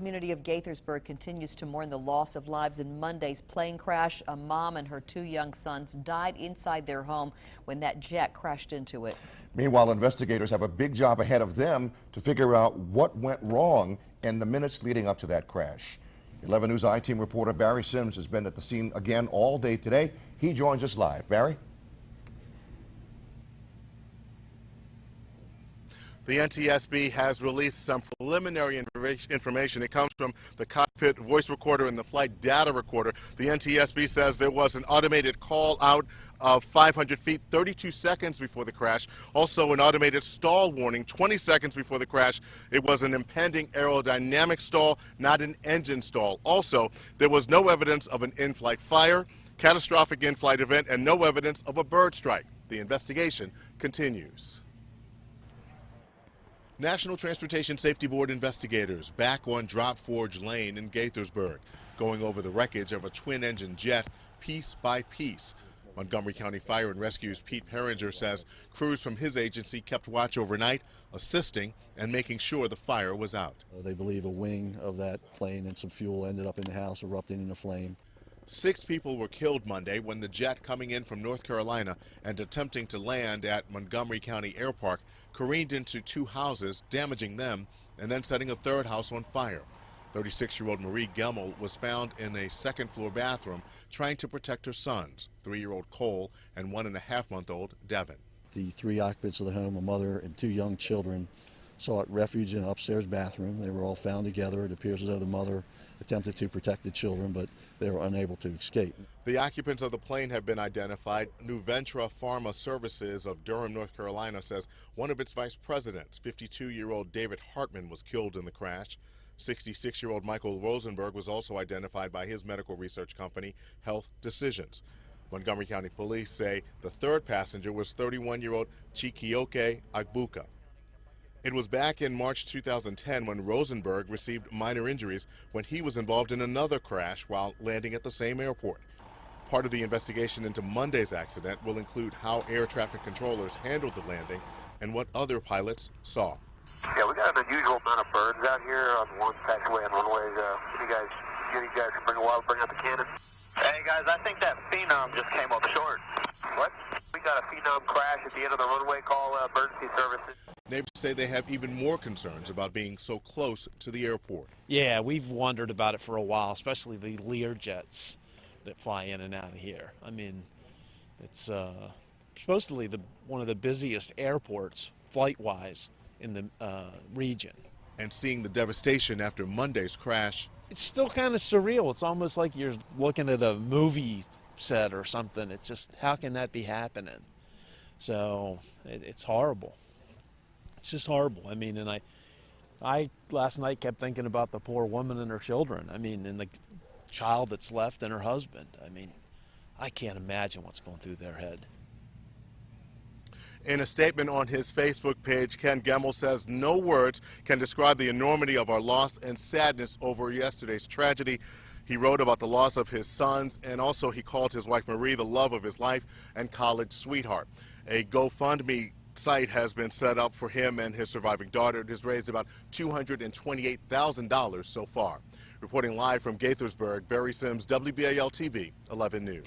community of Gaithersburg continues to mourn the loss of lives in Monday's plane crash. A mom and her 2 young sons died inside their home when that jet crashed into it. Meanwhile, investigators have a big job ahead of them to figure out what went wrong in the minutes leading up to that crash. 11 News I-Team reporter Barry Sims has been at the scene again all day today. He joins us live. Barry? The NTSB has released some preliminary information. It comes from the cockpit voice recorder and the flight data recorder. The NTSB says there was an automated call out of 500 feet 32 seconds before the crash. Also an automated stall warning 20 seconds before the crash. It was an impending aerodynamic stall, not an engine stall. Also, there was no evidence of an in-flight fire, catastrophic in-flight event, and no evidence of a bird strike. The investigation continues. National Transportation Safety Board investigators back on Drop Forge Lane in Gaithersburg, going over the wreckage of a twin-engine jet piece by piece. Montgomery County Fire and Rescue's Pete Perringer says crews from his agency kept watch overnight, assisting and making sure the fire was out. They believe a wing of that plane and some fuel ended up in the house, erupting into flame. 6 people were killed Monday when the jet coming in from North Carolina and attempting to land at Montgomery County Airpark careened into 2 houses, damaging them and then setting a 3rd house on fire. 36-year-old Marie Gemmel was found in a 2nd-floor bathroom trying to protect her sons, 3-year-old Cole and 1.5-month-old Devin. The 3 occupants of the home, a mother and 2 young children, sought refuge in an upstairs bathroom. They were all found together. It appears as though the mother attempted to protect the children, but they were unable to escape. The occupants of the plane have been identified. Nuventra Pharma Services of Durham, North Carolina says one of its vice presidents, 52-year-old David Hartman, was killed in the crash. 66-year-old Michael Rosenberg was also identified by his medical research company, Health Decisions. Montgomery County Police say the 3rd passenger was 31-year-old Chikioke Agbuka. It was back in March 2010 when Rosenberg received minor injuries when he was involved in another crash while landing at the same airport. Part of the investigation into Monday's accident will include how air traffic controllers handled the landing and what other pilots saw. Yeah, we got an unusual amount of birds out here on one taxiway and runways. You guys can bring out the cannon. Hey guys, I think that Phenom just came up short. What? We got a Phenom crash at the end of the runway. Call emergency services. Neighbors say they have even more concerns about being so close to the airport. Yeah, we've wondered about it for a while, especially the Lear jets that fly in and out of here. I mean, it's supposedly one of the busiest airports flight-wise in the region. And seeing the devastation after Monday's crash, it's still kind of surreal. It's almost like you're looking at a movie set or something. It's just, how can that be happening? So it's horrible. It's just horrible. I mean, and I last night kept thinking about the poor woman and her children. I mean, and the child that's left and her husband. I mean, I can't imagine what's going through their head. In a statement on his Facebook page, Ken Gemmel says no words can describe the enormity of our loss and sadness over yesterday's tragedy. He wrote about the loss of his sons, and also he called his wife Marie the love of his life and college sweetheart. A GoFundMe site has been set up for him and his surviving daughter. It has raised about $228,000 so far. Reporting live from Gaithersburg, Barry Sims, WBAL-TV, 11 News.